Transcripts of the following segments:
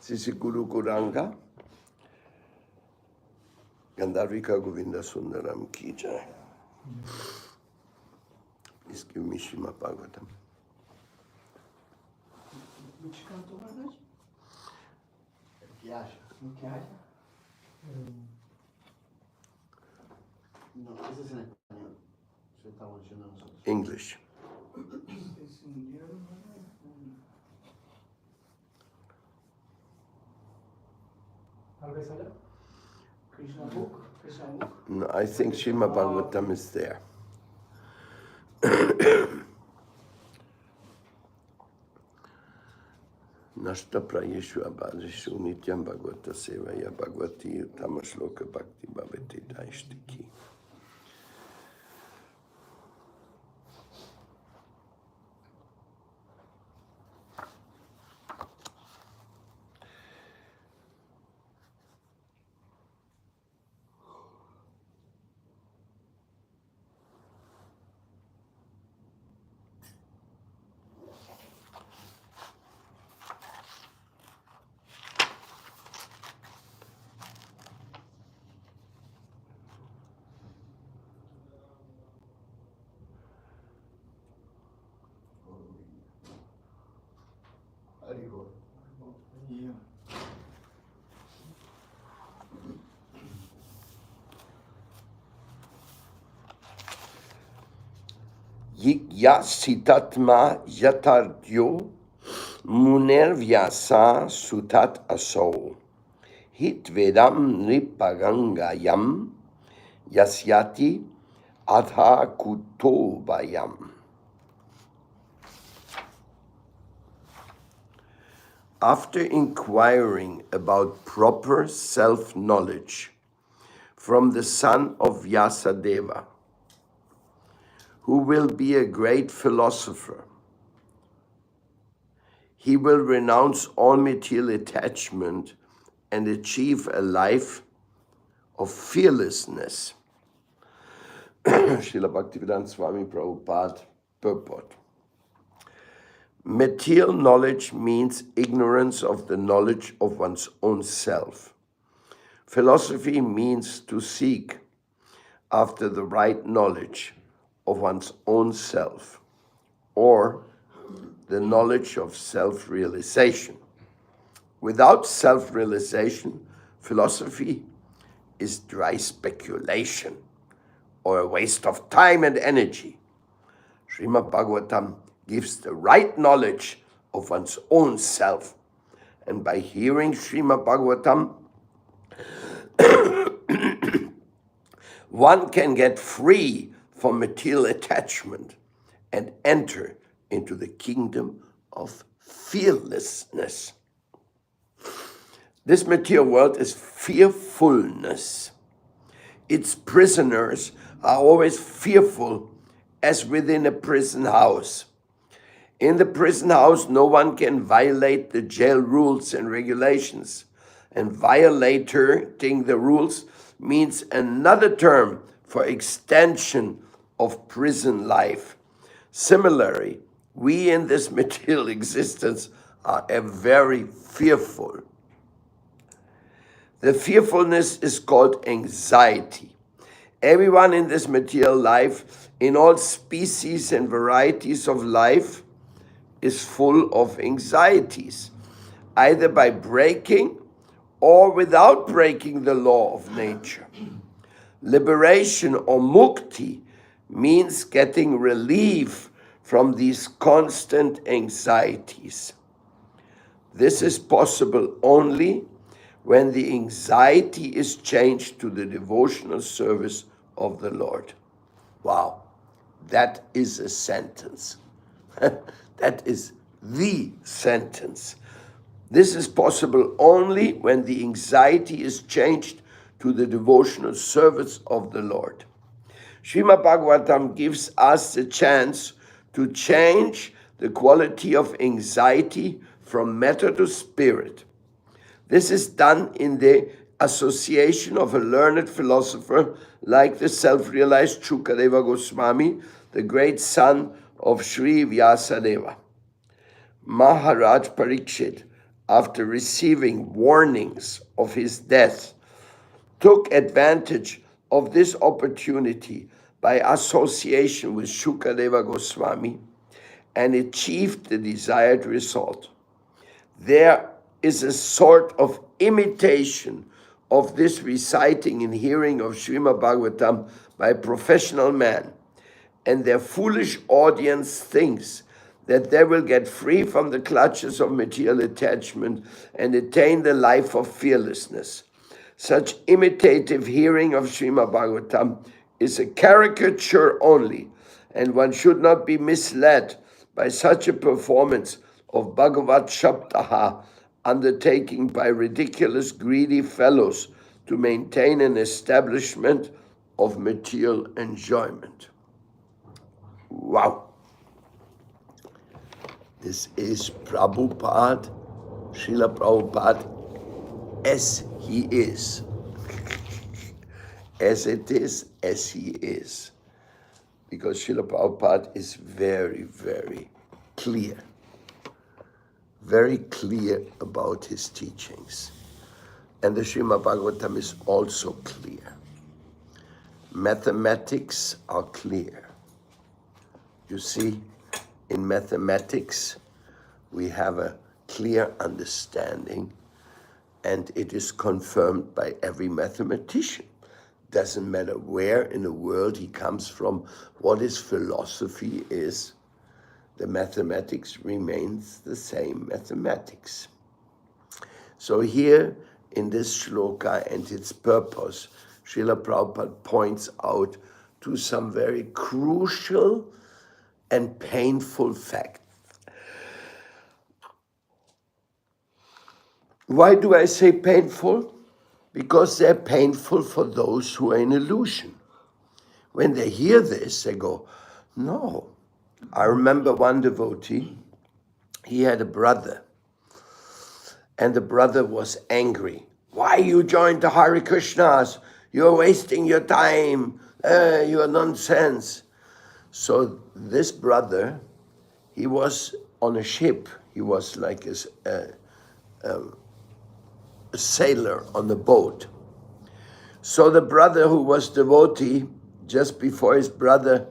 Sisi Guru Guranga, Gandharvika Govinda Sundaram Ki Jai. Please give me Srimad Bhagavatam. Which canto was that? No, ese es en español. Se estamos diciendo nosotros. English. Krishna book? Krishna book? No, I think Srimad Bhagavatam is there. Nashta prayeshu abhadrishu nityam bhagavata sevaya bhagavati tamashloka bhakti bhavati daishtiki. Yeah. Yasitatma yatardyo munervyasa sutat aso hitvedam nipagangayam yasyati adha kutobayam. After inquiring about proper self-knowledge from the son of Vyasadeva, who will be a great philosopher, he will renounce all material attachment and achieve a life of fearlessness. Srila Bhaktivedanta Swami Prabhupada purport. Material knowledge means ignorance of the knowledge of one's own self. Philosophy means to seek after the right knowledge of one's own self, or the knowledge of self-realization. Without self-realization, philosophy is dry speculation or a waste of time and energy. Srimad Bhagavatam gives the right knowledge of one's own self. And by hearing Srimad Bhagavatam, one can get free from material attachment and enter into the kingdom of fearlessness. This material world is fearfulness. Its prisoners are always fearful, as within a prison house. In the prison house, no one can violate the jail rules and regulations. And violating the rules means another term for extension of prison life. Similarly, we in this material existence are very fearful. The fearfulness is called anxiety. Everyone in this material life, in all species and varieties of life, is full of anxieties, either by breaking or without breaking the law of nature. Liberation or mukti means getting relief from these constant anxieties. This is possible only when the anxiety is changed to the devotional service of the Lord. Wow, that is a sentence. That is the sentence. This is possible only when the anxiety is changed to the devotional service of the Lord. Srimad Bhagavatam gives us the chance to change the quality of anxiety from matter to spirit. This is done in the association of a learned philosopher like the self-realized Shukadeva Goswami, the great son of Sri Vyasadeva. Maharaj Parikshit, after receiving warnings of his death, took advantage of this opportunity by association with Shukadeva Goswami and achieved the desired result. There is a sort of imitation of this reciting and hearing of Srimad Bhagavatam by professional men, and their foolish audience thinks that they will get free from the clutches of material attachment and attain the life of fearlessness. Such imitative hearing of Srimad Bhagavatam is a caricature only, and one should not be misled by such a performance of Bhagavat Shabdaha undertaken by ridiculous, greedy fellows to maintain an establishment of material enjoyment. Wow. This is Prabhupada, Srila Prabhupada, as he is. As it is, as he is. Because Srila Prabhupada is very, very clear. Very clear about his teachings. And the Srimad Bhagavatam is also clear. Mathematics are clear. You see, in mathematics, we have a clear understanding, and it is confirmed by every mathematician. Doesn't matter where in the world he comes from, what his philosophy is, the mathematics remains the same mathematics. So here in this shloka and its purpose, Srila Prabhupada points out to some very crucial and painful facts. Why do I say painful? Because they're painful for those who are in illusion. When they hear this, they go, no. I remember one devotee, he had a brother, and the brother was angry. Why you joined the Hare Krishnas? You're wasting your time. You're nonsense. So this brother, he was on a ship. He was like a sailor on the boat. So the brother who was devotee, just before his brother,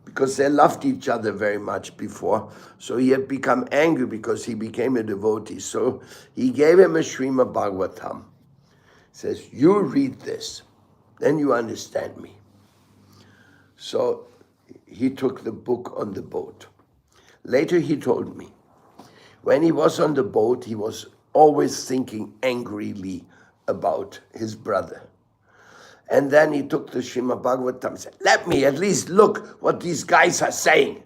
because they loved each other very much before, so he had become angry because he became a devotee. So he gave him a Srimad Bhagavatam. He says, you read this, then you understand me. So he took the book on the boat. Later he told me, when he was on the boat, he was always thinking angrily about his brother. And then he took the Srimad Bhagavatam and said, let me at least look what these guys are saying.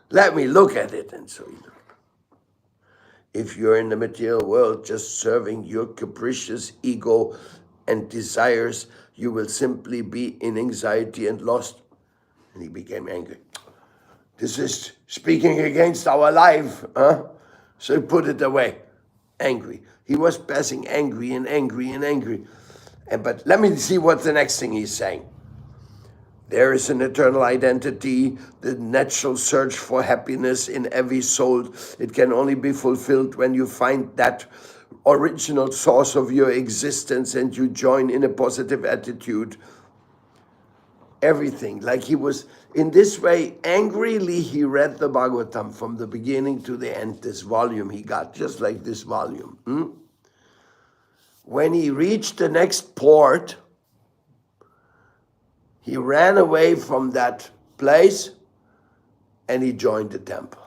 Let me look at it. And so he looked. If you're in the material world just serving your capricious ego and desires, you will simply be in anxiety and lost. And he became angry. This is speaking against our life. So he put it away. Angry. He was passing angry and angry and angry. But let me see what the next thing he's saying. There is an eternal identity, the natural search for happiness in every soul. It can only be fulfilled when you find that original source of your existence and you join in a positive attitude. Everything, like he was, in this way, angrily he read the Bhagavatam from the beginning to the end, this volume he got, just like this volume. When he reached the next port, he ran away from that place and he joined the temple.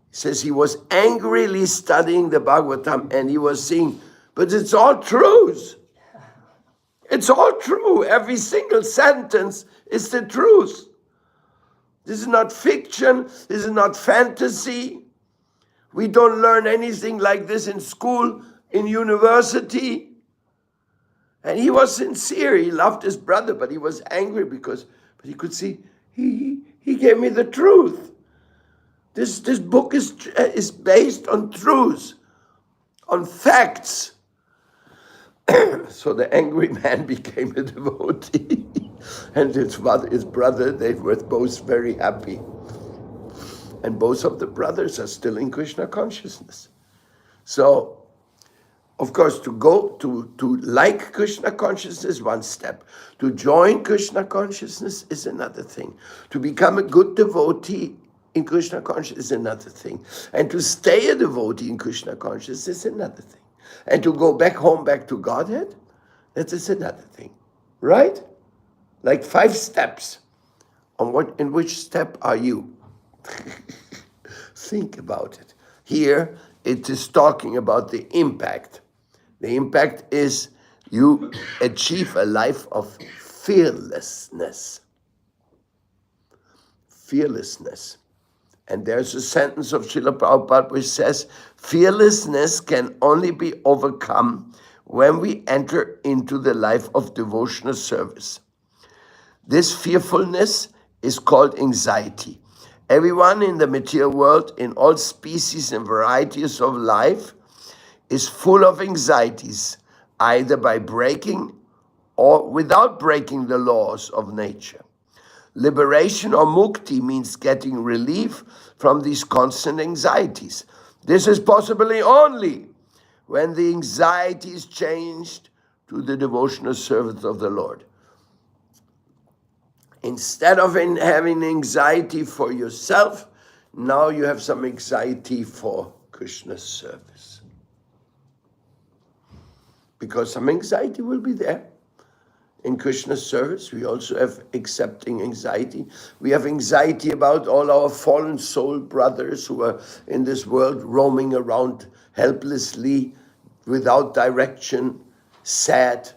He says he was angrily studying the Bhagavatam and he was seeing, but it's all truth. It's all true. Every single sentence is the truth. This is not fiction. This is not fantasy. We don't learn anything like this in school, in university. And he was sincere. He loved his brother, but he was angry but he could see he gave me the truth. This book is based on truth, on facts. So the angry man became a devotee, and his brother, they were both very happy. And both of the brothers are still in Krishna consciousness. So, of course, to go to like Krishna consciousness is one step. To join Krishna consciousness is another thing. To become a good devotee in Krishna consciousness is another thing. And to stay a devotee in Krishna consciousness is another thing. And to go back home, back to Godhead, that is another thing. Right? Like 5 steps. In which step are you? Think about it. Here, it is talking about the impact. The impact is you achieve a life of fearlessness. Fearlessness. And there's a sentence of Srila Prabhupada which says, fearlessness can only be overcome when we enter into the life of devotional service. This fearfulness is called anxiety. Everyone in the material world, in all species and varieties of life, is full of anxieties, either by breaking or without breaking the laws of nature. Liberation or mukti means getting relief from these constant anxieties. This is possibly only when the anxiety is changed to the devotional service of the Lord. Instead of having anxiety for yourself, now you have some anxiety for Krishna's service. Because some anxiety will be there. In Krishna's service, we also have accepting anxiety. We have anxiety about all our fallen soul brothers who are in this world roaming around helplessly, without direction, sad.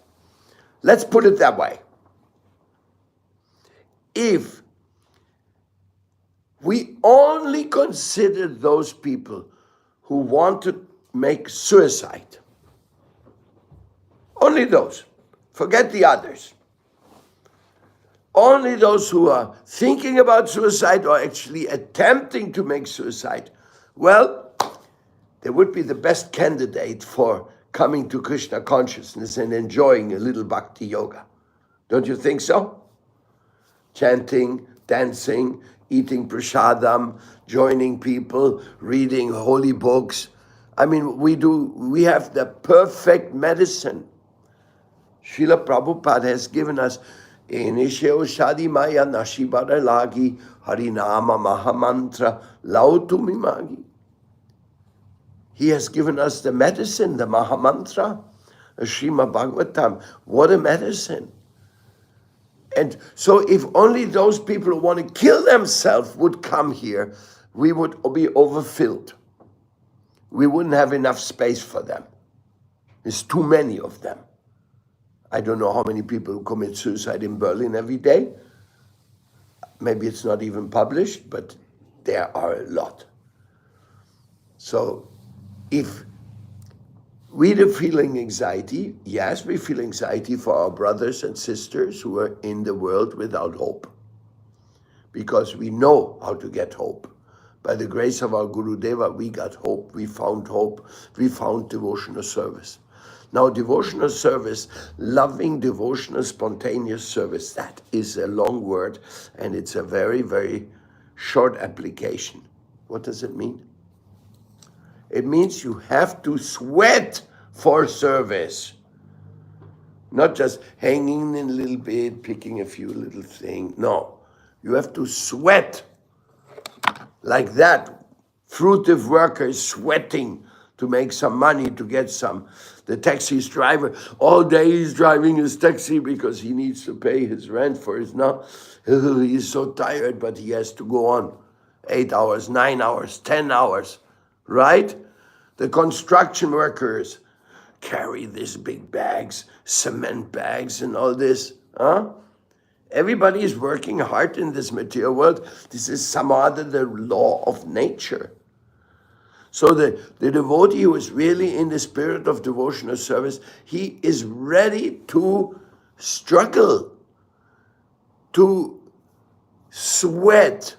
Let's put it that way. If we only consider those people who want to make suicide, only those, forget the others, only those who are thinking about suicide or actually attempting to make suicide, well, they would be the best candidate for coming to Krishna consciousness and enjoying a little bhakti yoga. Don't you think so? Chanting, dancing, eating prasadam, joining people, reading holy books. I mean, we have the perfect medicine. Srila Prabhupada has given us Inisheo Shadi Maya Nashibara Lagi Harinama Mahamantra Lautumimagi. He has given us the medicine, the Mahamantra, the Srimad Bhagavatam. What a medicine. And so if only those people who want to kill themselves would come here, we would be overfilled. We wouldn't have enough space for them. There's too many of them. I don't know how many people who commit suicide in Berlin every day. Maybe it's not even published, but there are a lot. So if we are feeling anxiety, yes, we feel anxiety for our brothers and sisters who are in the world without hope. Because we know how to get hope. By the grace of our Guru Deva, we got hope, we found devotional service. Now, devotional service, loving devotional spontaneous service, that is a long word, and it's a very, very short application. What does it mean? It means you have to sweat for service. Not just hanging in a little bit, picking a few little things. No, you have to sweat like that. Fruitive workers sweating to make some money, to get some. The taxi's driver, all day he's driving his taxi because he needs to pay his rent for his now. He's so tired, but he has to go on 8 hours, 9 hours, 10 hours, right? The construction workers carry these big bags, cement bags and all this, huh? Everybody is working hard in this material world. This is somehow the law of nature. So the devotee who is really in the spirit of devotional service, he is ready to struggle, to sweat.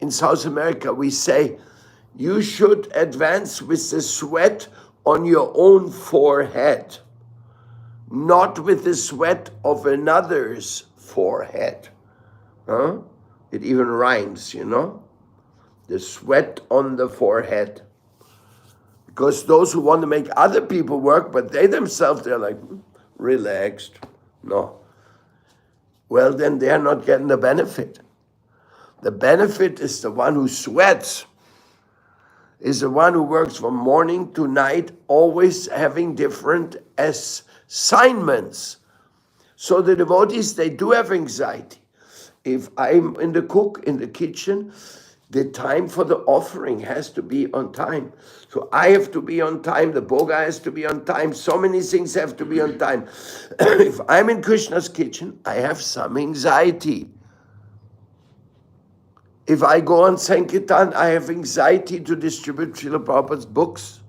In South America, we say, you should advance with the sweat on your own forehead. not with the sweat of another's forehead. Huh? It even rhymes, the sweat on the forehead. Because those who want to make other people work, but they themselves, they're like, relaxed. No. Well, then they're not getting the benefit. The benefit is the one who sweats, is the one who works from morning to night, always having different assignments. So the devotees, they do have anxiety. If I'm in the kitchen, the time for the offering has to be on time. So I have to be on time, the boga has to be on time, so many things have to be on time. If I'm in Krishna's kitchen, I have some anxiety. If I go on Sankirtan, I have anxiety to distribute Srila Prabhupada's books.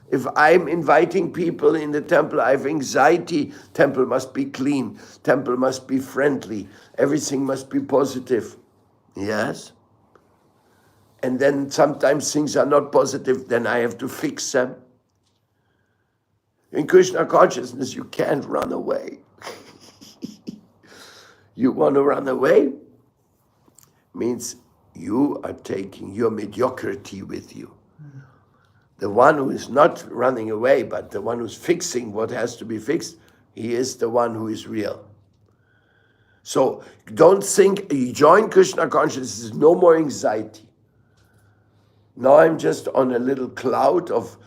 If I'm inviting people in the temple, I have anxiety. Temple must be clean. Temple must be friendly. Everything must be positive. Yes? And then sometimes things are not positive, then I have to fix them. In Krishna consciousness, you can't run away. You want to run away? Means you are taking your mediocrity with you. The one who is not running away, but the one who's fixing what has to be fixed, he is the one who is real. So don't think, you join Krishna consciousness, no more anxiety. Now I'm just on a little cloud of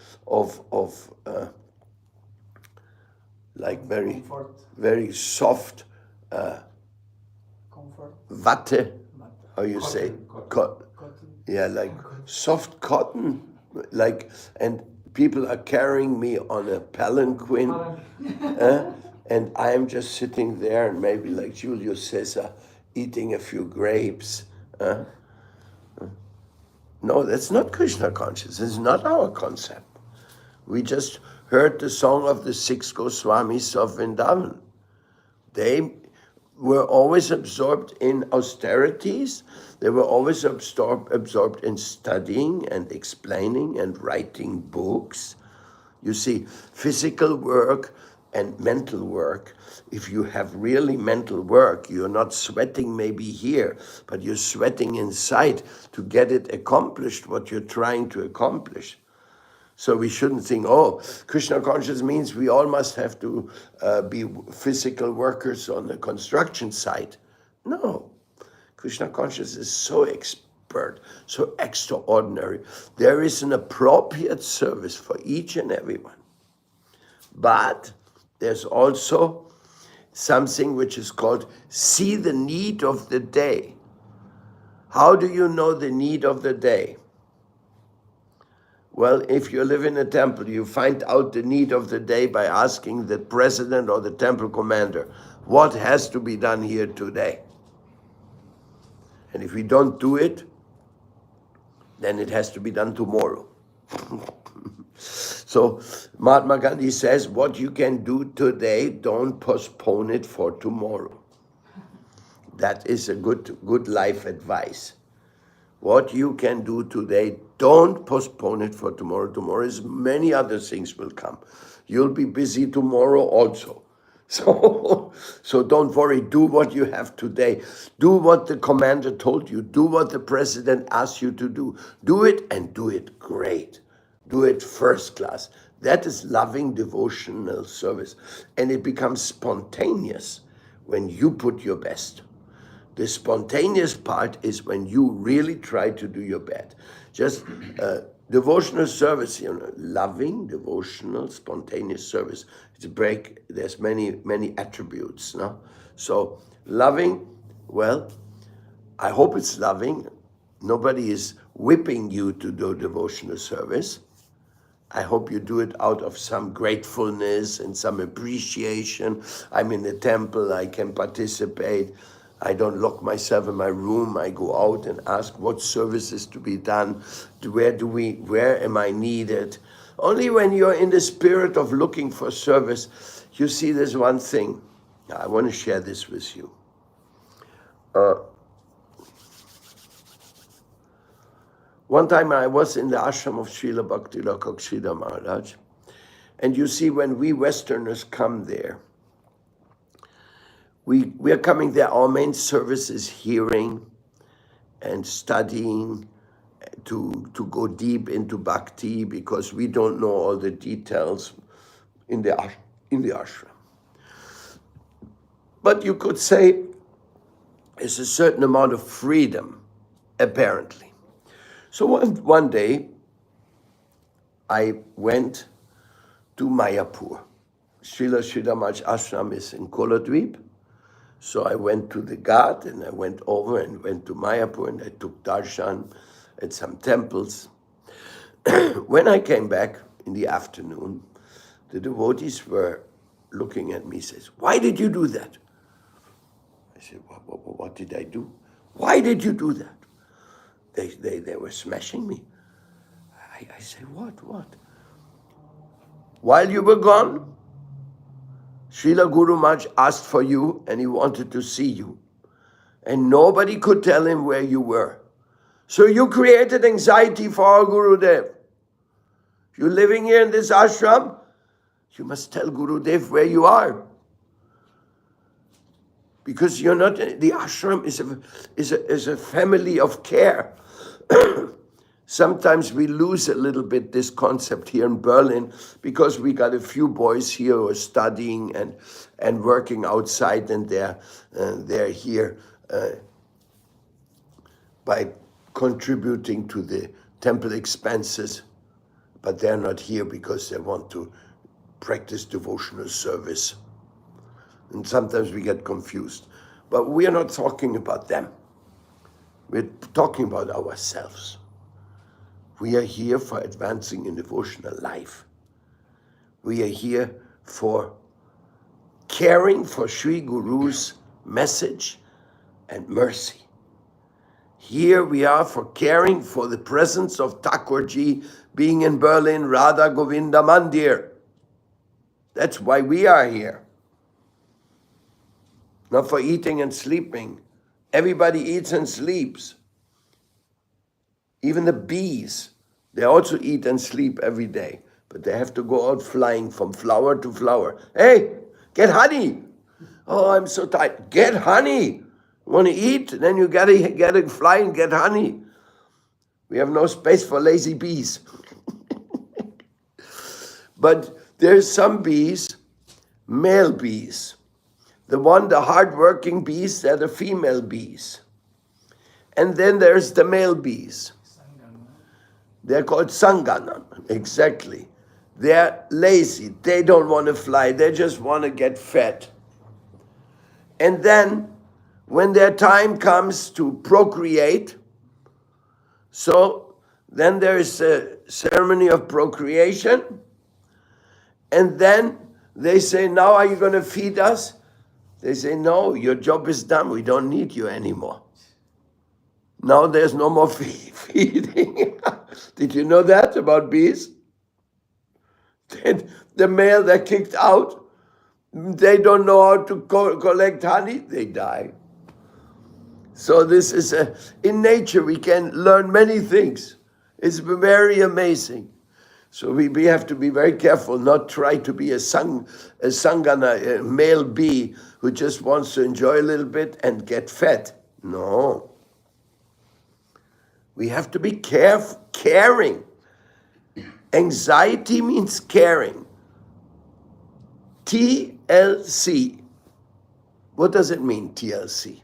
like very soft watte, how you say, cotton. Yeah, like soft cotton, like, and people are carrying me on a palanquin, and I am just sitting there, and maybe like Julius Caesar, eating a few grapes. No, that's not Krishna consciousness. It's not our concept. We just heard the song of the 6 Goswamis of Vrindavan. They were always absorbed in austerities. They were always absorbed in studying and explaining and writing books. You see, physical work and mental work, if you have really mental work, you're not sweating maybe here, but you're sweating inside to get it accomplished, what you're trying to accomplish. So we shouldn't think, oh, Krishna consciousness means we all must have to be physical workers on the construction site. No, Krishna consciousness is so expert, so extraordinary. There is an appropriate service for each and everyone. But there's also something which is called see the need of the day. How do you know the need of the day? Well, if you live in a temple, you find out the need of the day by asking the president or the temple commander, what has to be done here today? And if we don't do it, then it has to be done tomorrow. So Mahatma Gandhi says, what you can do today, don't postpone it for tomorrow. That is a good life advice. What you can do today, don't postpone it for tomorrow. Tomorrow is many other things will come. You'll be busy tomorrow also. So don't worry, do what you have today. Do what the commander told you. Do what the president asked you to do. Do it and do it great. Do it first class. That is loving devotional service. And it becomes spontaneous when you put your best. The spontaneous part is when you really try to do your best. Just devotional service, loving, devotional, spontaneous service. It's a break. There's many attributes. No? So loving, well, I hope it's loving. Nobody is whipping you to do devotional service. I hope you do it out of some gratefulness and some appreciation. I'm in the temple, I can participate. I don't lock myself in my room. I go out and ask what service is to be done. Where am I needed? Only when you're in the spirit of looking for service, you see there's one thing. I want to share this with you. One time I was in the ashram of Srila Bhakti Sridhar Maharaj, And you see, when we Westerners come there, we are coming there. Our main service is hearing and studying to go deep into bhakti, because we don't know all the details in the ashram. But you could say there's a certain amount of freedom, apparently. So one day, I went to Mayapur. Srila Sridharaj ashram is in Koladweep. So I went to the Ghat, and I went over and went to Mayapur, and I took darshan at some temples. When I came back in the afternoon, the devotees were looking at me, says, "Why did you do that?" I said, what did I do? "Why did you do that?" They were smashing me. I said, what? "While you were gone, Srila Guru Maharaj asked for you, and he wanted to see you. And nobody could tell him where you were. So you created anxiety for our Gurudev. You're living here in this ashram, you must tell Gurudev where you are. Because you're not, the ashram is a family of care." Sometimes we lose a little bit this concept here in Berlin, because we got a few boys here who are studying and working outside, and they're here by contributing to the temple expenses, but they're not here because they want to practice devotional service. And sometimes we get confused. But we are not talking about them. We're talking about ourselves. We are here for advancing in devotional life. We are here for caring for Sri Guru's message and mercy. Here we are for caring for the presence of Thakurji being in Berlin, Radha Govinda Mandir. That's why we are here. Not for eating and sleeping. Everybody eats and sleeps. Even the bees, they also eat and sleep every day, but they have to go out flying from flower to flower. "Hey, get honey." "Oh, I'm so tired." "Get honey. Want to eat? Then you gotta fly and get honey." We have no space for lazy bees. But there's some bees, male bees. The hard-working bees, they're the female bees. And then there's the male bees. They're called Sangana, exactly. They're lazy, they don't want to fly, they just want to get fed. And then, when their time comes to procreate, so then there is a ceremony of procreation, and then they say, "Now are you going to feed us?" They say, "No, your job is done, we don't need you anymore." Now there's no more feeding. Did you know that about bees? The male, they're kicked out. They don't know how to collect honey. They die. So this is in nature we can learn many things. It's very amazing. So we have to be very careful, not try to be a sangana, a male bee who just wants to enjoy a little bit and get fed. No. We have to be caring. Anxiety means caring. TLC. What does it mean, TLC?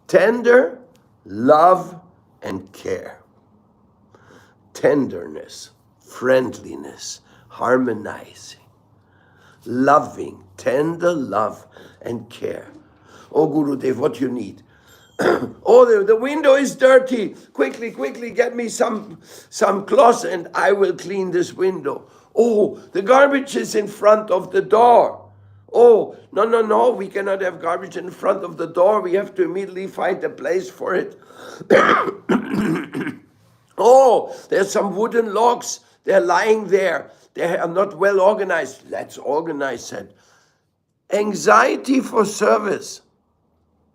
Tender, love, and care. Tenderness, friendliness, harmonizing, loving, tender love, and care. "Oh, Gurudev, what you need?" "Oh, the window is dirty. Quickly, get me some cloth and I will clean this window." "Oh, the garbage is in front of the door." "Oh, no, we cannot have garbage in front of the door. We have to immediately find a place for it." "Oh, there's some wooden logs. They're lying there. They are not well organized." "Let's organize it." Anxiety for service.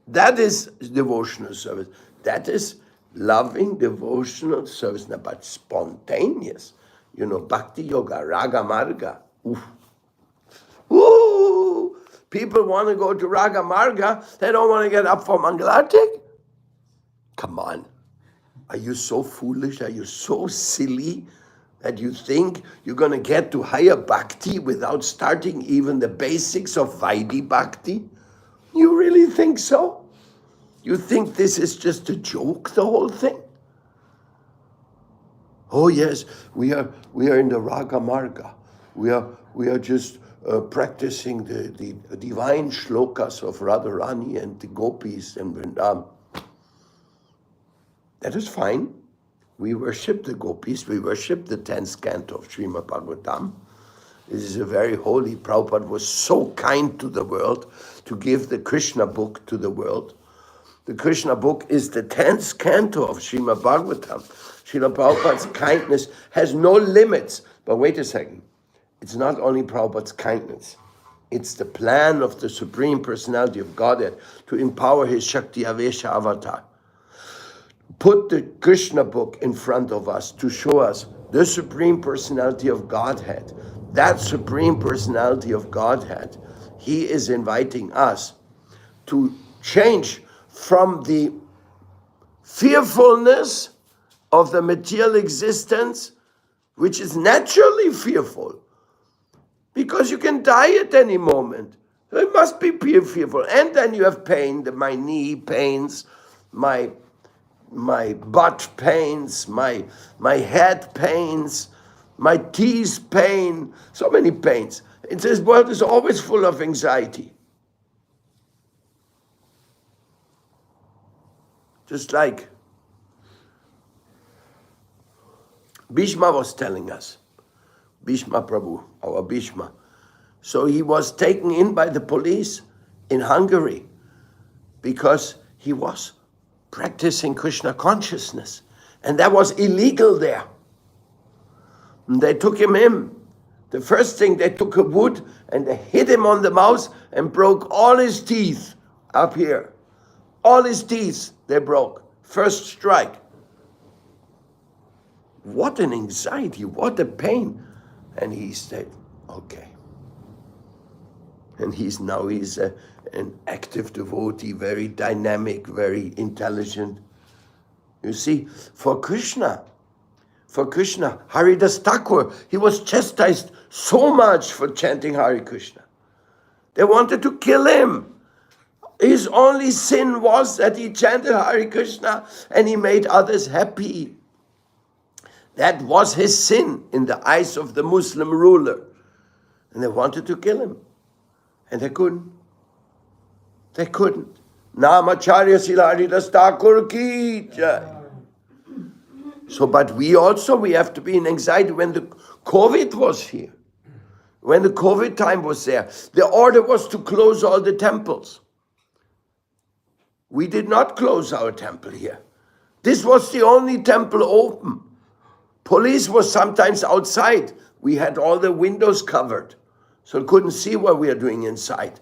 That is devotional service. That is loving devotional service, but spontaneous. Bhakti Yoga, Raga Marga. Oof. Ooh, people want to go to Raga Marga, they don't want to get up for Mangalartik? Come on. Are you so foolish? Are you so silly that you think you're going to get to higher Bhakti without starting even the basics of Vaidhi Bhakti? You really think so? You think this is just a joke, the whole thing? Oh yes, we are in the Raga Marga. We are just practicing the divine shlokas of Radharani and the gopis and Vrindavan. That is fine. We worship the gopis. We worship the 10th canto of Srimad Bhagavatam. This is a very holy. Prabhupada was so kind to the world to give the Krishna book to the world. The Krishna book is the 10th canto of Srimad Bhagavatam. Srila Prabhupada's kindness has no limits. But wait a second. It's not only Prabhupada's kindness. It's the plan of the Supreme Personality of Godhead to empower his Shakti Avesha avatar. Put the Krishna book in front of us to show us the Supreme Personality of Godhead. That Supreme Personality of Godhead, he is inviting us to change from the fearfulness of the material existence, which is naturally fearful, because you can die at any moment. So it must be fearful. And then you have pain, my knee pains, my butt pains, my head pains, my teeth pain, so many pains. This world is always full of anxiety. Just like Bhishma was telling us, Bhishma Prabhu, our Bhishma. So he was taken in by the police in Hungary because he was practicing Krishna consciousness. And that was illegal there. And they took him in. The first thing, they took a wood and they hit him on the mouth and broke all his teeth up here. All his teeth they broke. First strike. What an anxiety, what a pain. And he said, okay. And he's an active devotee, very dynamic, very intelligent. You see, for Krishna, Haridas Thakur, he was chastised so much for chanting Hare Krishna. They wanted to kill him. His only sin was that he chanted Hare Krishna and he made others happy. That was his sin in the eyes of the Muslim ruler. And they wanted to kill him. And they couldn't. They couldn't. Namacharya Sila Haridas Thakur ki jai. So, but we have to be in anxiety when the COVID was here. When the COVID time was there, the order was to close all the temples. We did not close our temple here. This was the only temple open. Police was sometimes outside. We had all the windows covered, so couldn't see what we are doing inside.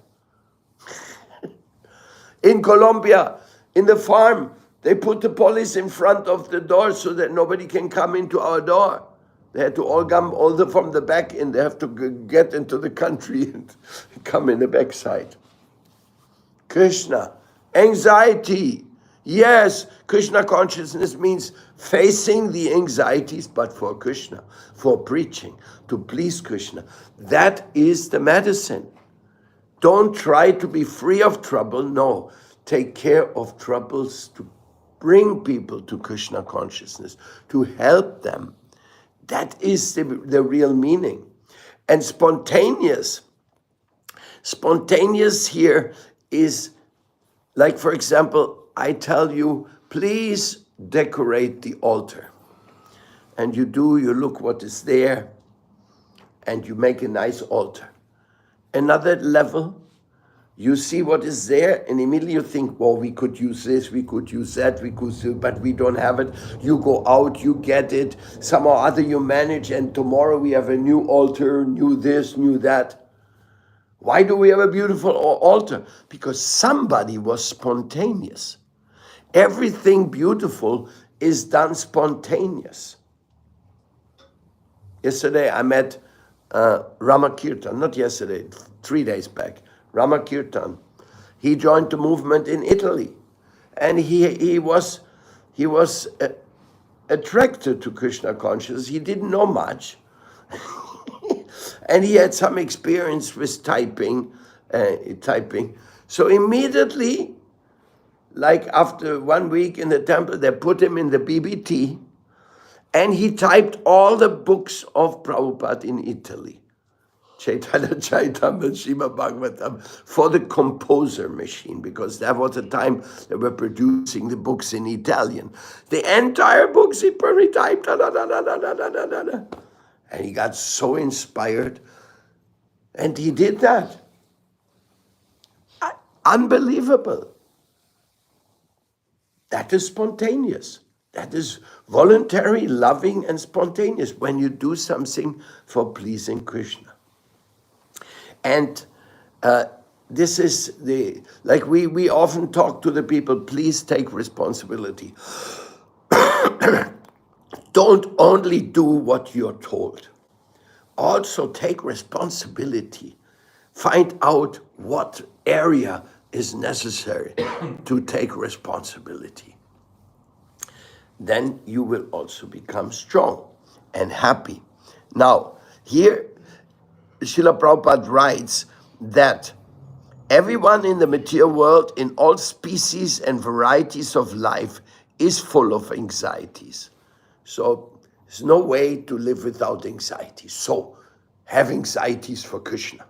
In Colombia, in the farm, they put the police in front of the door so that nobody can come into our door. They had to all come from the back in. They have to get into the country and come in the backside. Krishna, anxiety. Yes, Krishna consciousness means facing the anxieties, but for Krishna, for preaching, to please Krishna. That is the medicine. Don't try to be free of trouble. No, take care of troubles to bring people to Krishna consciousness, to help them. That is the real meaning. And spontaneous here is like, for example, I tell you, please decorate the altar. And you look what is there, and you make a nice altar. Another level, you see what is there, and immediately you think, well, we could use this, we could use that, but we don't have it. You go out, you get it, somehow or other you manage, and tomorrow we have a new altar, new this, new that. Why do we have a beautiful altar? Because somebody was spontaneous. Everything beautiful is done spontaneous. Yesterday I met Ramakirtan, not yesterday, 3 days back. Ramakirtan. He joined the movement in Italy, and he was attracted to Krishna consciousness. He didn't know much, and he had some experience with typing. So immediately, like after 1 week in the temple, they put him in the BBT, and he typed all the books of Prabhupada in Italy. Chaitanya Chaitamrita, Srimad Bhagavatam, for the composer machine, because that was the time they were producing the books in Italian. The entire books he probably typed, and he got so inspired, and he did that. Unbelievable. That is spontaneous. That is voluntary, loving, and spontaneous when you do something for pleasing Krishna. And this is like we often talk to the people, please take responsibility. Don't only do what you're told. Also take responsibility. Find out what area is necessary to take responsibility. Then you will also become strong and happy. Now, here, Srila Prabhupada writes that everyone in the material world, in all species and varieties of life, is full of anxieties. So there's no way to live without anxiety. So have anxieties for Krishna.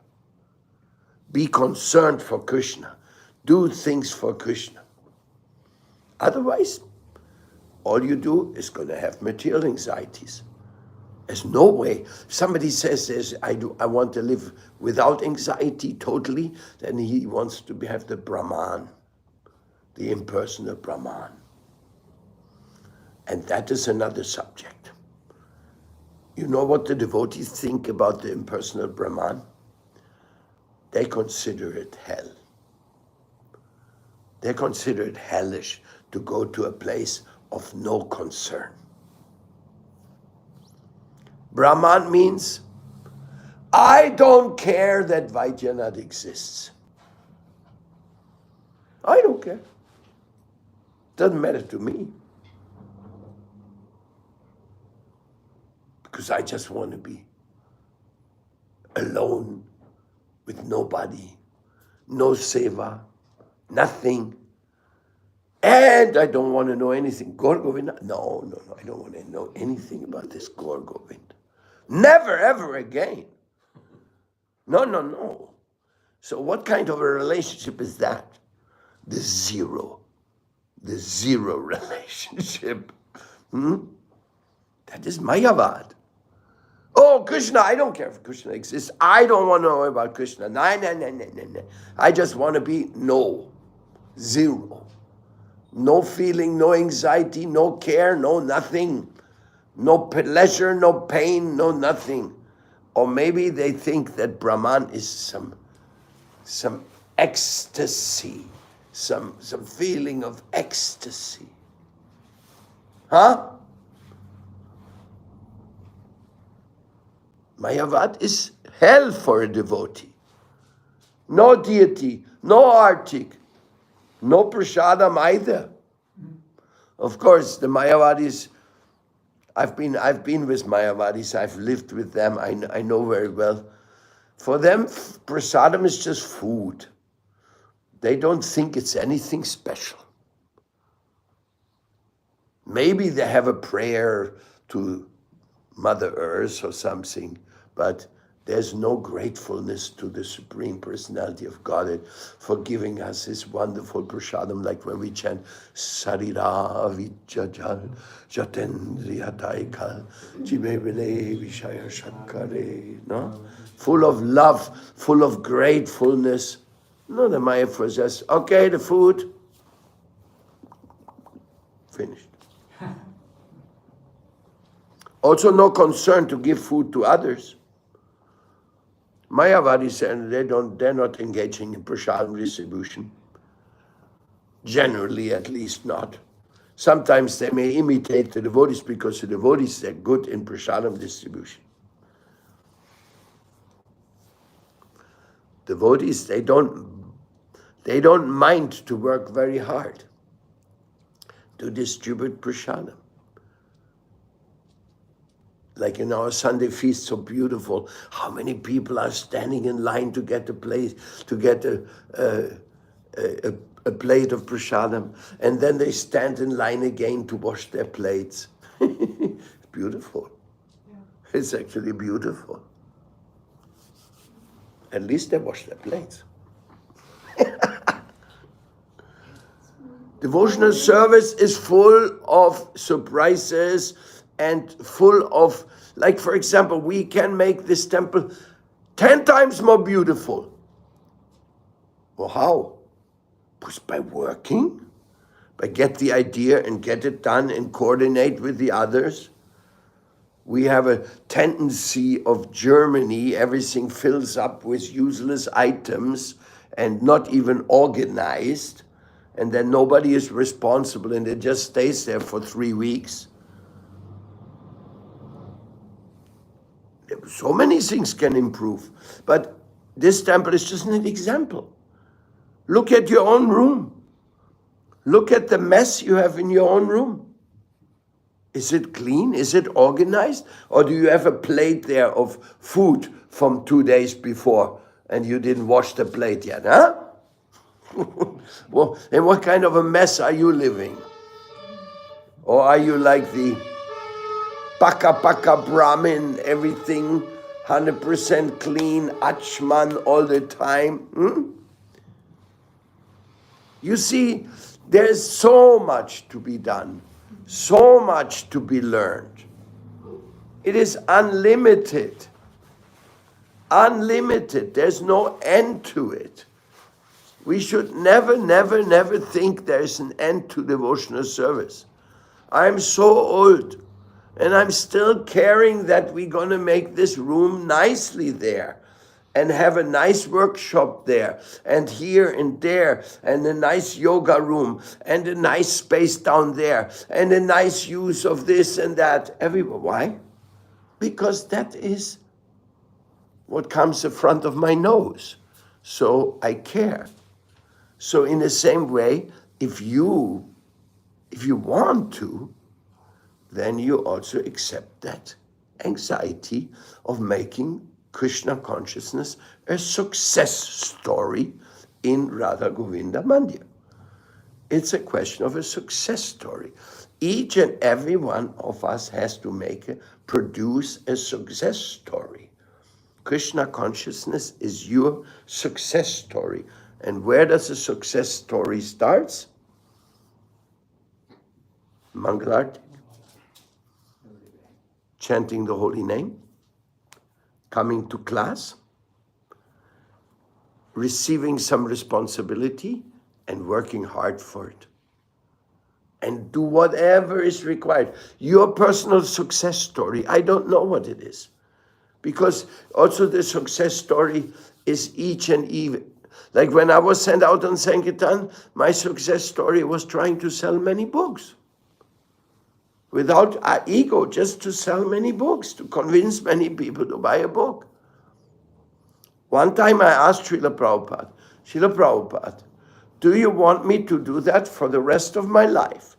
Be concerned for Krishna. Do things for Krishna. Otherwise, all you do is going to have material anxieties. There's no way. Somebody says, I want to live without anxiety totally, then he wants to have the Brahman, the impersonal Brahman. And that is another subject. You know what the devotees think about the impersonal Brahman? They consider it hell. They consider it hellish to go to a place of no concern. Brahman means, I don't care that Vaidyanatha exists. I don't care. Doesn't matter to me. Because I just want to be alone with nobody, no seva, nothing. And I don't want to know anything. Gaur Govind? No, I don't want to know anything about this Gaur Govind. Never, ever again. No. So what kind of a relationship is that? The zero relationship. That is Mayavad. Oh, Krishna, I don't care if Krishna exists. I don't want to know about Krishna. No. I just want to be zero. No feeling, no anxiety, no care, no nothing. No pleasure, no pain, no nothing. Or maybe they think that Brahman is some ecstasy, some feeling of ecstasy. Huh? Mayavad is hell for a devotee. No deity, no artik, no prasadam either. Of course, the Mayavadis, I've been with Mayavadis, I've lived with them, I know very well. For them, prasadam is just food. They don't think it's anything special. Maybe they have a prayer to Mother Earth or something, but there's no gratefulness to the Supreme Personality of Godhead for giving us this wonderful prasadam, like when we chant Sarira Vijajal Jatendriyataikal Jimebele Vishaya Shakare. No? Full of love, full of gratefulness. No, the Maya was just, okay, the food, finished. Also no concern to give food to others. Mayavadis said they're not engaging in prasadam distribution. Generally, at least not. Sometimes they may imitate the devotees because the devotees are good in prasadam distribution. Devotees, they don't mind to work very hard to distribute prasadam. Like in our Sunday feast, so beautiful. How many people are standing in line to get a plate, to get a plate of prasadam, and then they stand in line again to wash their plates. It's beautiful. Yeah. It's actually beautiful. At least they wash their plates. Devotional service is full of surprises and full of, like for example, we can make this temple 10 times more beautiful. Well, how? Just by working, by get the idea and get it done and coordinate with the others. We have a tendency of Germany, everything fills up with useless items and not even organized, and then nobody is responsible and it just stays there for 3 weeks. So many things can improve, but this temple is just an example. Look at your own room. Look at the mess you have in your own room. Is it clean? Is it organized? Or do you have a plate there of food from 2 days before and you didn't wash the plate yet, huh? Well, and what kind of a mess are you living? Or are you like the Paka Brahmin, everything 100% clean, Achman all the time? You see, there's so much to be done, so much to be learned. It is unlimited. Unlimited. There's no end to it. We should never think there's an end to devotional service. I'm so old, and I'm still caring that we're going to make this room nicely there, and have a nice workshop there, and here and there, and a nice yoga room, and a nice space down there, and a nice use of this and that. Why? Because that is what comes in front of my nose. So I care. So in the same way, if you want to, then you also accept that anxiety of making Krishna consciousness a success story in Radha Govinda Mandir. It's a question of a success story. Each and every one of us has to produce a success story. Krishna consciousness is your success story. And where does a success story start? Mangalarti. Chanting the holy name. Coming to class, receiving some responsibility and working hard for it. And do whatever is required. Your personal success story, I don't know what it is. Because also the success story is each and even. Like when I was sent out on Sankirtan, my success story was trying to sell many books. Without ego, just to sell many books, to convince many people to buy a book. One time I asked Srila Prabhupada, do you want me to do that for the rest of my life?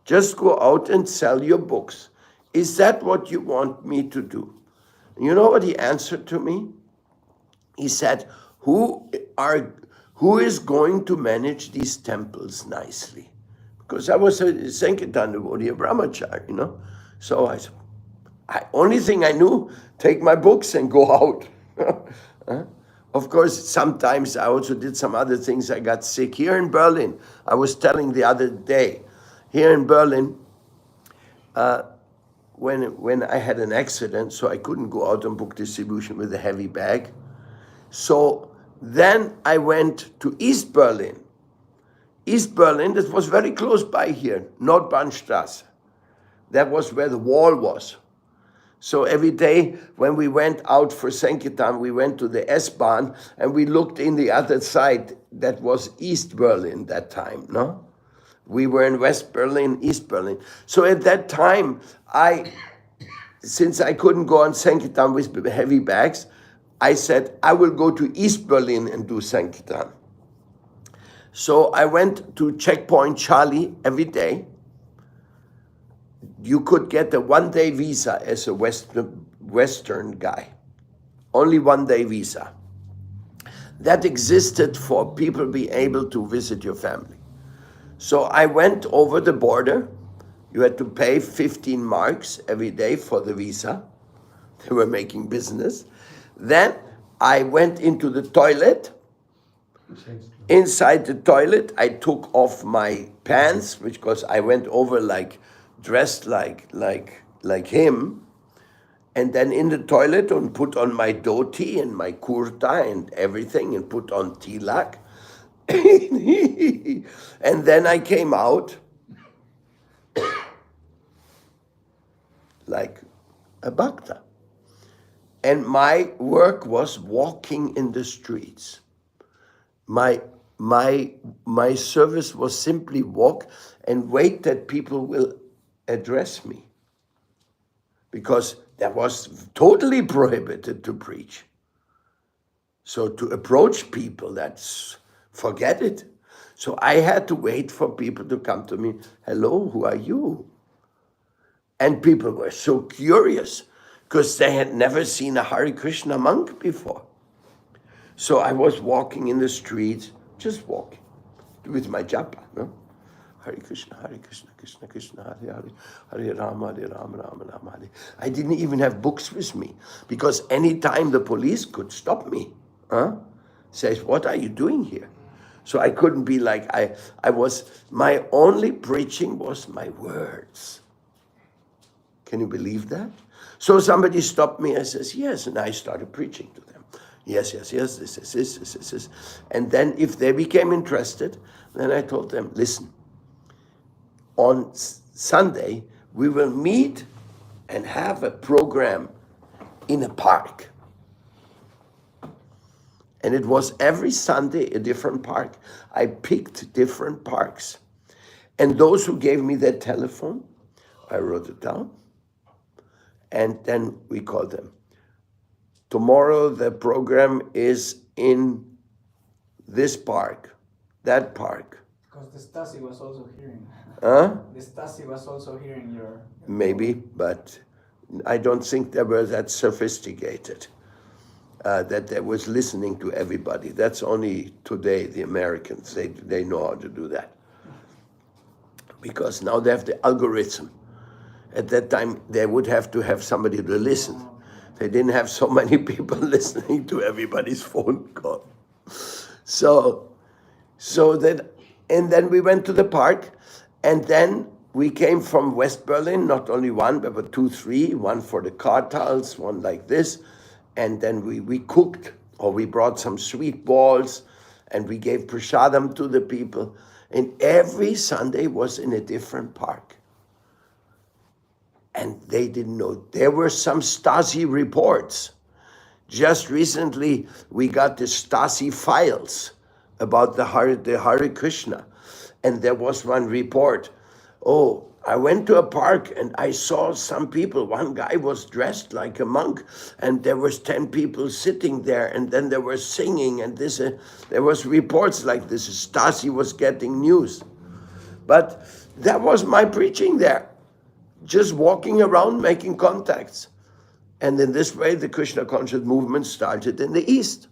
Just go out and sell your books. Is that what you want me to do? And you know what he answered to me? He said, who is going to manage these temples nicely? Because I was a Sankirtan devotee, a brahmachari, So I said, only thing I knew, take my books and go out. Of course, sometimes I also did some other things. I got sick. Here in Berlin, I was telling the other day, here in Berlin, when I had an accident, so I couldn't go out on book distribution with a heavy bag. So then I went to East Berlin. East Berlin, that was very close by here, Nordbahnstraße. That was where the wall was. So every day when we went out for Sankirtan, we went to the S-Bahn and we looked in the other side. That was East Berlin that time, no? We were in West Berlin, East Berlin. So at that time, since I couldn't go on Sankirtan with heavy bags, I said, I will go to East Berlin and do Sankirtan. So I went to Checkpoint Charlie every day. You could get a one-day visa as a Western guy. Only one-day visa. That existed for people being able to visit your family. So I went over the border. You had to pay 15 marks every day for the visa. They were making business. Then I went into the toilet. Inside the toilet, I took off my pants, because I went over dressed like him. And then in the toilet and put on my dhoti and my kurta and everything and put on tilak. And then I came out like a bhakta. And my work was walking in the streets. My service was simply walk and wait that people will address me. Because that was totally prohibited to preach. So to approach people, forget it. So I had to wait for people to come to me. Hello, who are you? And people were so curious because they had never seen a Hare Krishna monk before. So I was walking in the streets, just walking with my japa, no? Hare Krishna, Krishna Krishna, Hare Hare, Hare Rama, Rama Rama, Hare. I didn't even have books with me because anytime the police could stop me, says, what are you doing here? So I couldn't be like, my only preaching was my words. Can you believe that? So somebody stopped me and says, yes, and I started preaching to them. Yes, this is. And then if they became interested, then I told them, listen, on Sunday, we will meet and have a program in a park. And it was every Sunday a different park. I picked different parks. And those who gave me their telephone, I wrote it down. And then we called them. Tomorrow the program is in this park, that park. Because the Stasi was also hearing. Huh? The Stasi was also hearing your maybe, but I don't think they were that sophisticated. That they was listening to everybody. That's only today, the Americans, they know how to do that. Because now they have the algorithm. At that time, they would have to have somebody to listen. They didn't have so many people listening to everybody's phone call. And then we went to the park, and then we came from West Berlin, not only one, but 2, 3, one for the kartals, one like this. And then we cooked, or we brought some sweet balls, and we gave prasadam to the people. And every Sunday was in a different park. And they didn't know. There were some Stasi reports. Just recently, we got the Stasi files about the Hare Krishna. And there was one report. Oh, I went to a park and I saw some people. One guy was dressed like a monk, and there was 10 people sitting there, and then they were singing, and there was reports like this. Stasi was getting news. But that was my preaching there. Just walking around, making contacts. And in this way, the Krishna conscious movement started in the East.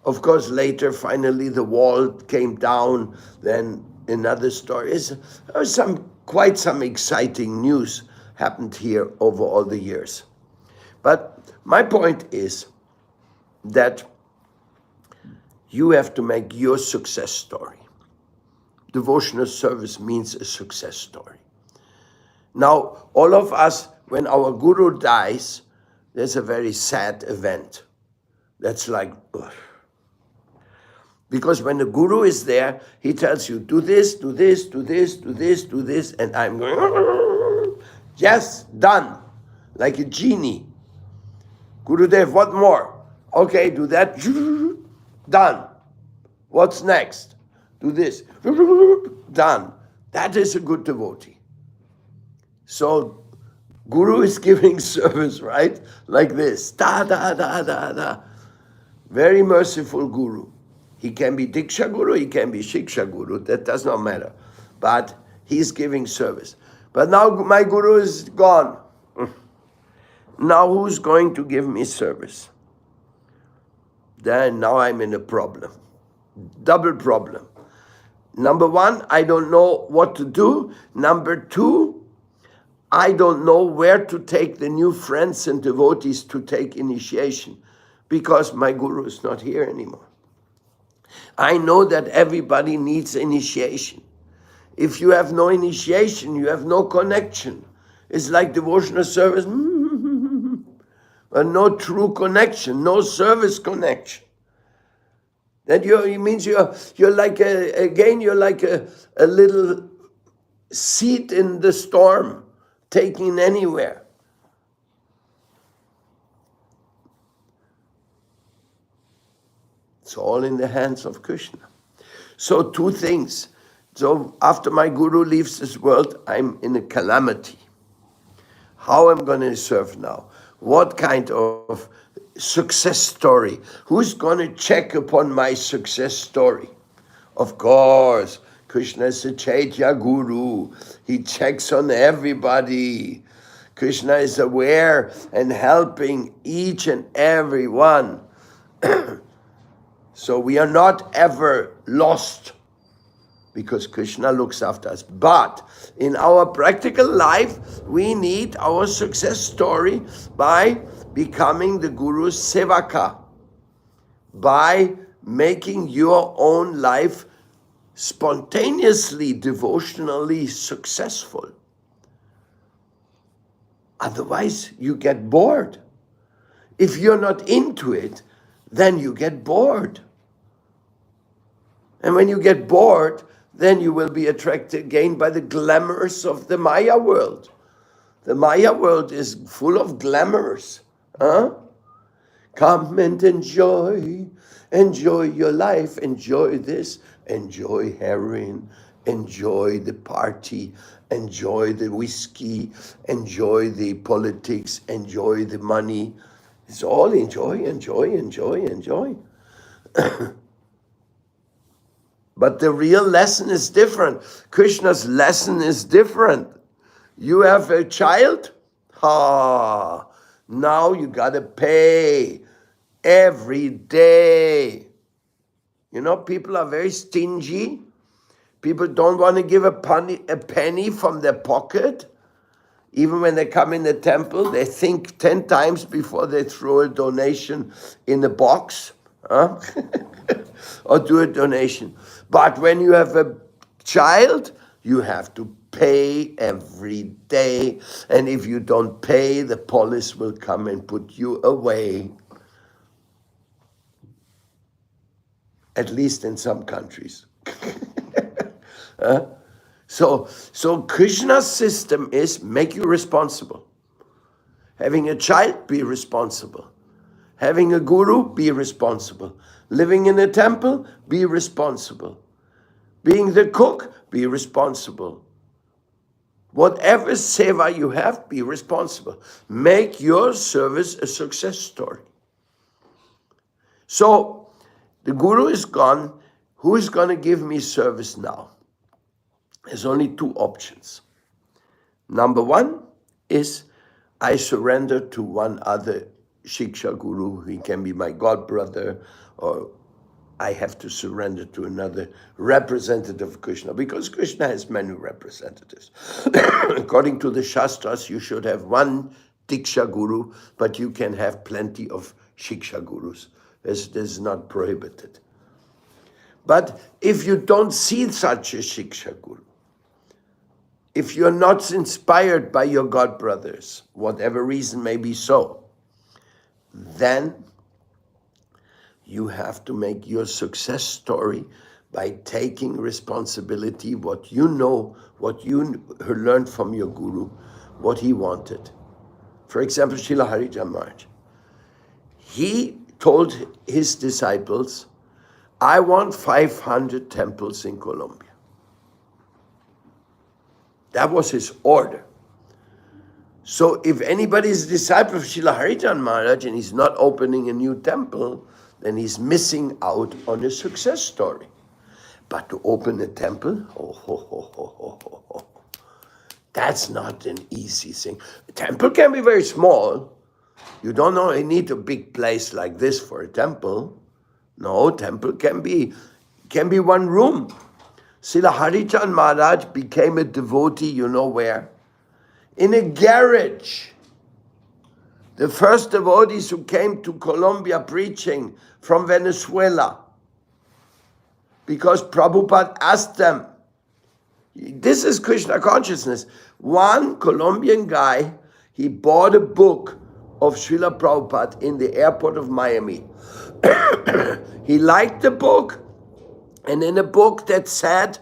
Of course, later, finally, the wall came down. Then another story is quite some exciting news happened here over all the years. But my point is that you have to make your success story. Devotional service means a success story. Now, all of us, when our guru dies, there's a very sad event. That's like, ugh. Because when the guru is there, he tells you, do this, do this, do this, do this, do this, and I'm going, yes, done, like a genie. Gurudev, what more? Okay, do that, done. What's next? Do this, done. That is a good devotee. So Guru is giving service, right? Like this. Da, da, da, da, da. Very merciful Guru. He can be Diksha Guru, he can be Shiksha Guru. That does not matter. But he's giving service. But now my Guru is gone. Now who's going to give me service? Then now I'm in a problem. Double problem. Number one, I don't know what to do. Number two, I don't know where to take the new friends and devotees to take initiation because my Guru is not here anymore. I know that everybody needs initiation. If you have no initiation, you have no connection. It's like devotional service, but no true connection, no service connection. That it means you're like you're like a little seed in the storm, taken anywhere. It's all in the hands of Krishna. So two things. So after my Guru leaves this world, I'm in a calamity. How am I going to serve now? What kind of success story? Who's going to check upon my success story? Of course, Krishna is a Chaitya Guru. He checks on everybody. Krishna is aware and helping each and every one. So we are not ever lost because Krishna looks after us. But in our practical life, we need our success story by becoming the Guru's Sevaka, by making your own life spontaneously, devotionally successful. Otherwise, you get bored. If you're not into it, then you get bored. And when you get bored, then you will be attracted again by the glamours of the Maya world. The Maya world is full of glamours. Huh? Come and enjoy your life, enjoy this, enjoy heroin, enjoy the party, enjoy the whiskey, enjoy the politics, enjoy the money. It's all enjoy. But the real lesson is different. Krishna's lesson is different. You have a child? Now you gotta pay every day. You know, people are very stingy. People don't want to give a penny from their pocket. Even when they come in the temple, they think 10 times before they throw a donation in a box. Huh? Or do a donation. But when you have a child, you have to pay every day. And if you don't pay, the police will come and put you away. At least in some countries. So Krishna's system is make you responsible. Having a child, be responsible. Having a guru, be responsible. Living in a temple, be responsible. Being the cook, be responsible. Whatever seva you have, be responsible. Make your service a success story. So, the guru is gone. Who is going to give me service now? There's only two options. Number one is I surrender to one other Shiksha Guru. He can be my god brother, or I have to surrender to another representative of Krishna, because Krishna has many representatives. According to the Shastras, you should have one Diksha Guru, but you can have plenty of Shiksha Gurus. This is not prohibited. But if you don't see such a Shiksha Guru, if you're not inspired by your god brothers, whatever reason may be so, then you have to make your success story by taking responsibility, what you know, what you learned from your guru, what he wanted. For example, Srila Harijan Maharaj. He told his disciples, I want 500 temples in Colombia. That was his order. So if anybody is a disciple of Srila Harijan Maharaj and he's not opening a new temple, then he's missing out on a success story. But to open a temple, that's not an easy thing. A temple can be very small. You don't only need a big place like this for a temple. No, temple can be one room. Srila Harijan Maharaj became a devotee, you know where? In a garage. The first devotees who came to Colombia preaching from Venezuela, because Prabhupada asked them, this is Krishna consciousness. One Colombian guy, he bought a book of Srila Prabhupada in the airport of Miami. He liked the book, and in a book that said,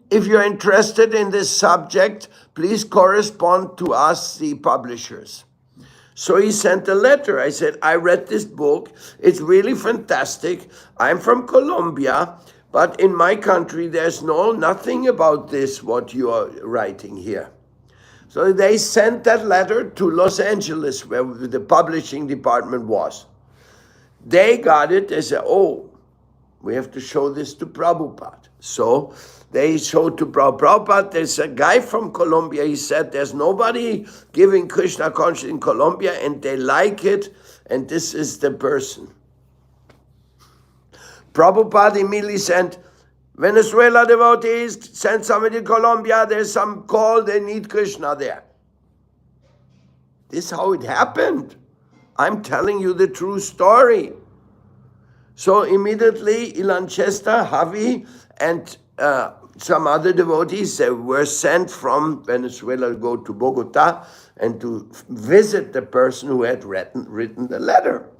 if you're interested in this subject, please correspond to us, the publishers. So he sent a letter. I said, I read this book. It's really fantastic. I'm from Colombia, but in my country, there's nothing about this, what you are writing here. So they sent that letter to Los Angeles, where the publishing department was. They got it. They said, oh, we have to show this to Prabhupada. So they showed to Prabhupada. There's a guy from Colombia. He said, there's nobody giving Krishna consciousness in Colombia, and they like it, and this is the person. Prabhupada immediately sent, Venezuela devotees, send somebody to Colombia. There's some call, they need Krishna there. This is how it happened. I'm telling you the true story. So immediately, Ilan Chester, Javi, and some other devotees were sent from Venezuela to go to Bogota and to visit the person who had written the letter.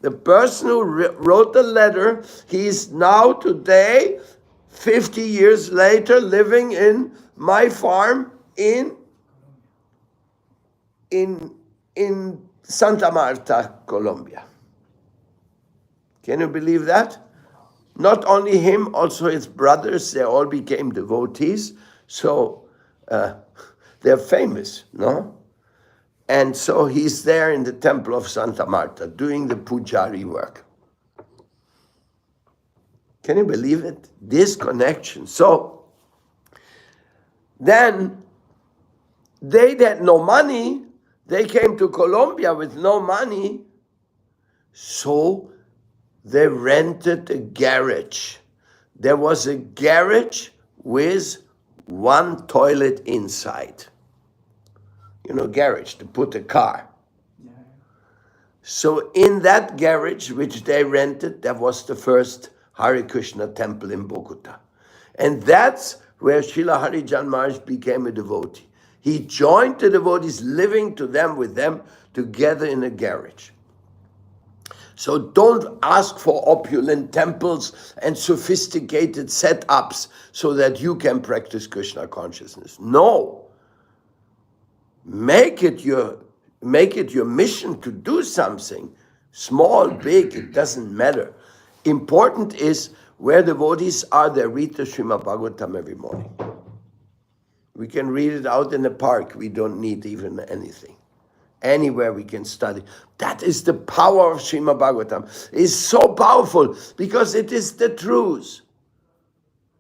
The person who wrote the letter, he's now today, 50 years later, living in my farm in Santa Marta, Colombia. Can you believe that? Not only him, also his brothers, they all became devotees. So they're famous, no? And so he's there in the temple of Santa Marta doing the pujari work. Can you believe it? This connection. So then they had no money. They came to Colombia with no money. So they rented a garage. There was a garage with one toilet inside. You know, garage, to put a car. Yeah. So in that garage, which they rented, that was the first Hare Krishna temple in Bogota. And that's where Srila Harijan Maharaj became a devotee. He joined the devotees, living with them, together in a garage. So don't ask for opulent temples and sophisticated setups so that you can practice Krishna consciousness. No. Make it your mission to do something. Small, big, it doesn't matter. Important is where devotees are, they read the Srimad Bhagavatam every morning. We can read it out in the park. We don't need even anything. Anywhere we can study. That is the power of Srimad Bhagavatam. It's so powerful because it is the truth.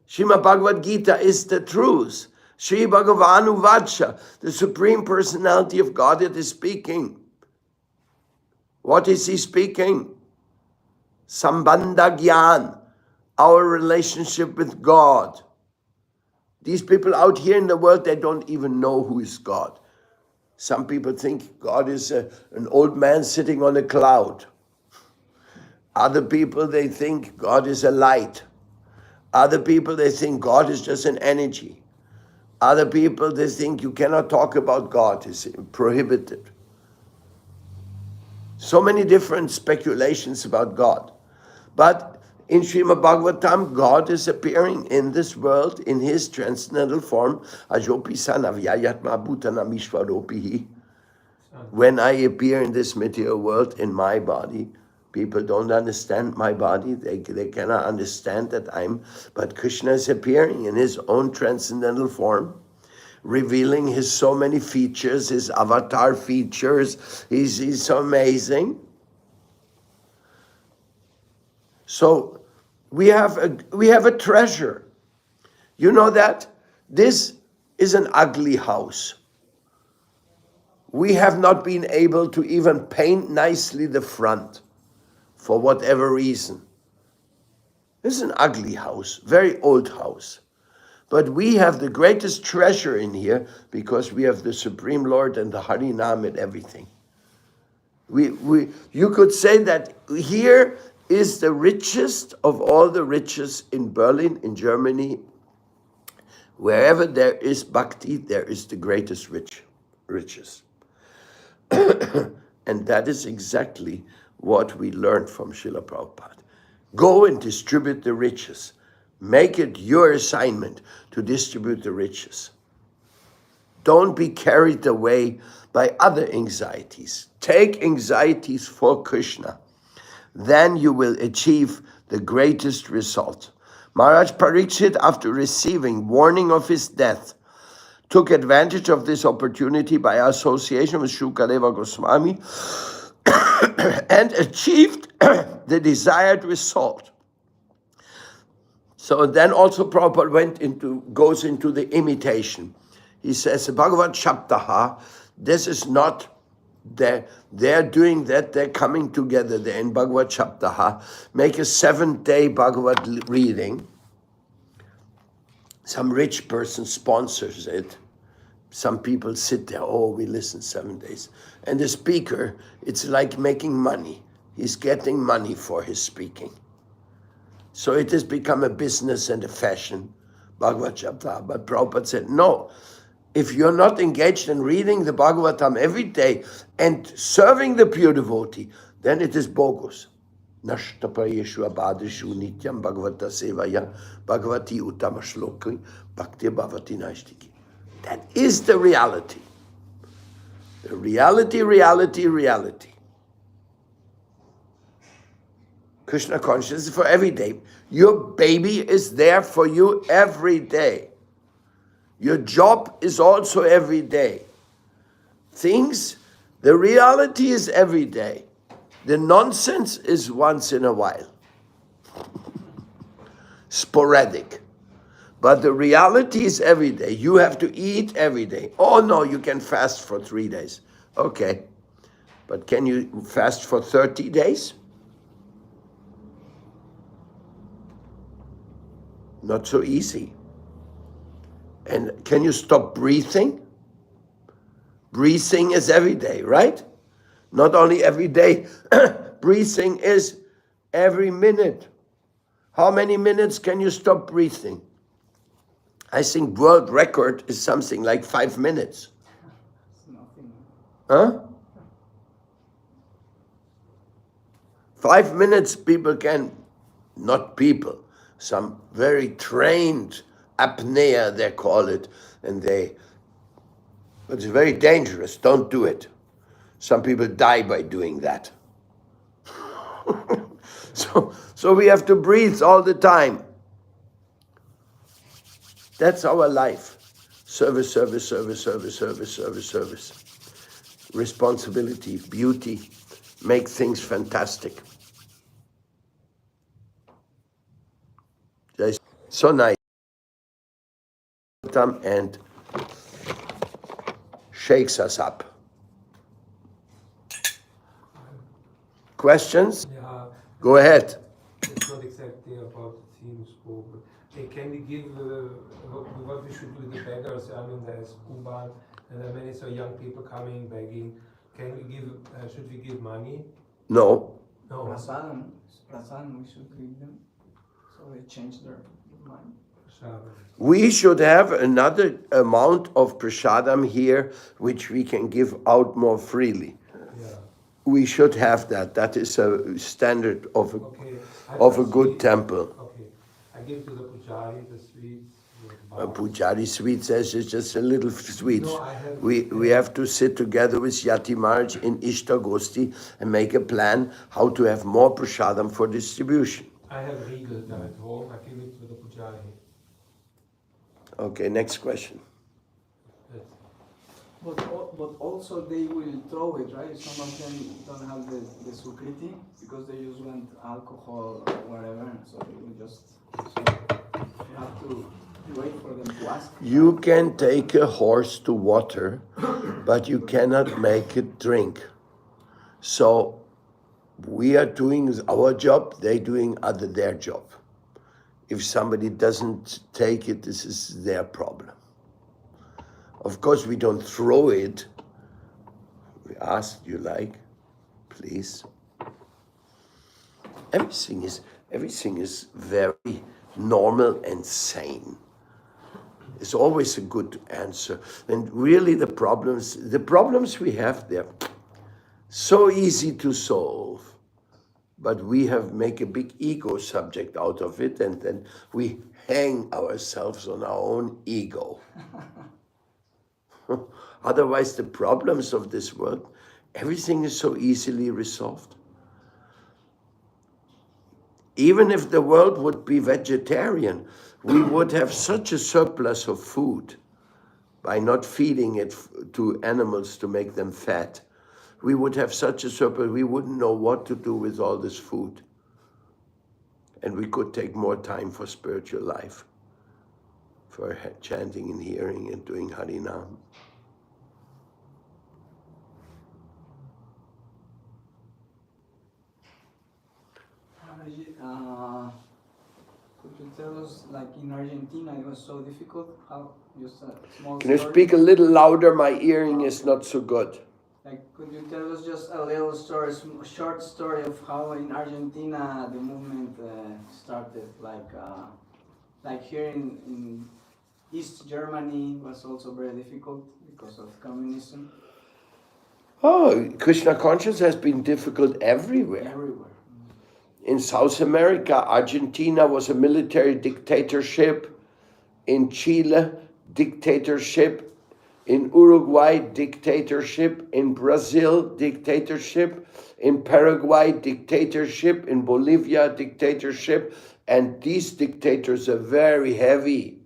Srimad Bhagavad Gita is the truth. Sri Bhagavanu Vacha, the Supreme Personality of Godhead, is speaking. What is he speaking? Sambandha Gyan, our relationship with God. These people out here in the world, they don't even know who is God. Some people think God is an old man sitting on a cloud. Other people, they think God is a light. Other people, they think God is just an energy. Other people, they think you cannot talk about God, it's prohibited. So many different speculations about God. But in Srimad Bhagavatam, God is appearing in this world in his transcendental form. When I appear in this material world in my body, people don't understand my body. They cannot understand that but Krishna is appearing in his own transcendental form. revealing his so many features, his avatar features. He's so amazing. So we have a treasure. You know that? This is an ugly house. We have not been able to even paint nicely the front for whatever reason. This is an ugly house, very old house. But we have the greatest treasure in here because we have the Supreme Lord and the Harinam and everything. You could say that here is the richest of all the riches in Berlin, in Germany. Wherever there is bhakti, there is the greatest riches. And that is exactly what we learned from Srila Prabhupada. Go and distribute the riches. Make it your assignment to distribute the riches. Don't be carried away by other anxieties. Take anxieties for Krishna. Then you will achieve the greatest result. Maharaj Parikshit, after receiving warning of his death, took advantage of this opportunity by association with Shukadeva Goswami and achieved the desired result. So then also Prabhupada goes into the imitation. He says, Bhagavad Shaptaha, this is not, they're doing that, they're coming together there in Bhagavad Shaptaha, make a 7-day Bhagavad reading. Some rich person sponsors it. Some people sit there, we listen 7 days. And the speaker, it's like making money. He's getting money for his speaking. So it has become a business and a fashion, Bhagavad Gita. But Prabhupada said, no, if you're not engaged in reading the Bhagavatam every day and serving the pure devotee, then it is bogus. Nashtapa Yeshua Badishu Nityam Bhagavata Sevaya Bhagavati Uttama Shloki Bhakti Bhavati Naishtiki. That is the reality. The reality. Krishna consciousness is for every day. Your baby is there for you every day. Your job is also every day. The reality is every day. The nonsense is once in a while. Sporadic. But the reality is every day. You have to eat every day. Oh no, you can fast for 3 days. Okay. But can you fast for 30 days? Not so easy. And can you stop breathing? Breathing is every day, right? Not only every day, breathing is every minute. How many minutes can you stop breathing? I think world record is something like 5 minutes. It's nothing. Huh? 5 minutes some very trained apnea, they call it, but it's very dangerous. Don't do it. Some people die by doing that. So we have to breathe all the time. That's our life. Service. Responsibility, beauty, make things fantastic. So nice. And shakes us up. Questions? Yeah, Go ahead. it's not exactly about the theme scope. Can we give what we should do with the beggars? I mean, there's U-Bahn, and there are many so young people coming begging. Can we give? Should we give money? No. No. Prasadam, we should give them. So they change their mind. We should have another amount of prasadam here, which we can give out more freely. Yeah. We should have that. That is a standard of a good temple. Okay, I give to the pujari the sweets. Pujari sweet says it's just a little sweet. No, We have to sit together with Yati Maharaj in Ishta Gosti and make a plan how to have more prasadam for distribution. I have regal at home. I give it to the pujari. Okay, next question. But also they will throw it, right? Some of them don't have the sukriti because they just want alcohol or whatever, so they will just, so you have to wait for them to ask. You can take a horse to water, but you cannot make it drink. So we are doing our job, they're doing their job. If somebody doesn't take it, this is their problem. Of course, we don't throw it. We ask, you like, please. Everything is very normal and sane. It's always a good answer. And really the problems we have, they're so easy to solve. But we make a big ego subject out of it, and then we hang ourselves on our own ego. Otherwise, the problems of this world, everything is so easily resolved. Even if the world would be vegetarian, we would have such a surplus of food by not feeding it to animals to make them fat. We would have such a surplus, we wouldn't know what to do with all this food. And we could take more time for spiritual life, for chanting and hearing and doing Harinam. Could you tell us, like in Argentina, it was so difficult? How, just a small Can you story? speak a little louder? My hearing is not so good. Like, could you tell us just a little story, short story of how in Argentina the movement started? Like here in East Germany was also very difficult because of communism. Oh, Krishna consciousness has been difficult everywhere. Everywhere. In South America, Argentina was a military dictatorship. In Chile, dictatorship. In Uruguay, dictatorship. In Brazil, dictatorship. In Paraguay, dictatorship. In Bolivia, dictatorship. And these dictators are very heavy.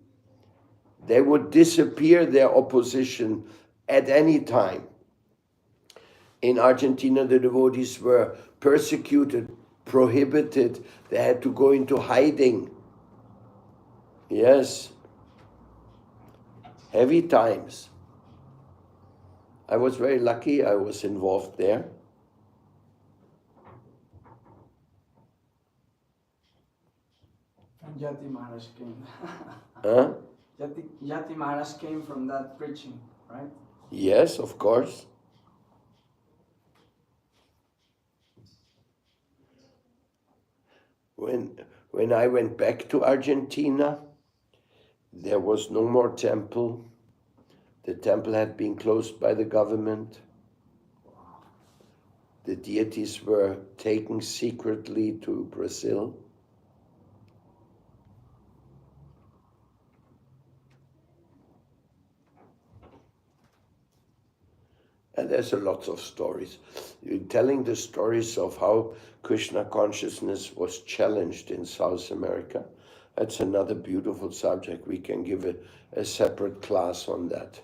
They would disappear their opposition at any time. In Argentina, the devotees were persecuted, prohibited. They had to go into hiding. Yes. Heavy times. I was very lucky I was involved there. And Yati Maharaj came. Huh? Yati Maharaj came from that preaching, right? Yes, of course. When I went back to Argentina, there was no more temple. The temple had been closed by the government. The deities were taken secretly to Brazil. And there's a lot of stories. You're telling the stories of how Krishna consciousness was challenged in South America. That's another beautiful subject. We can give a separate class on that.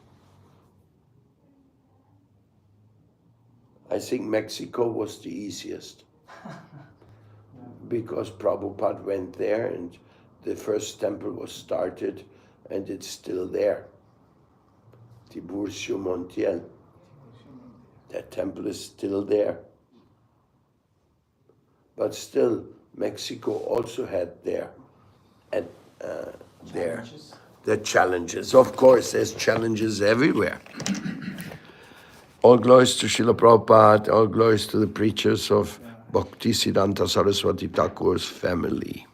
I think Mexico was the easiest because Prabhupada went there and the first temple was started and it's still there. Tiburcio Montiel. That temple is still there. But still, Mexico also had the challenges. Of course, there's challenges everywhere. All glories to Srila Prabhupada, all glories to the preachers of Bhaktisiddhanta Saraswati Thakur's family.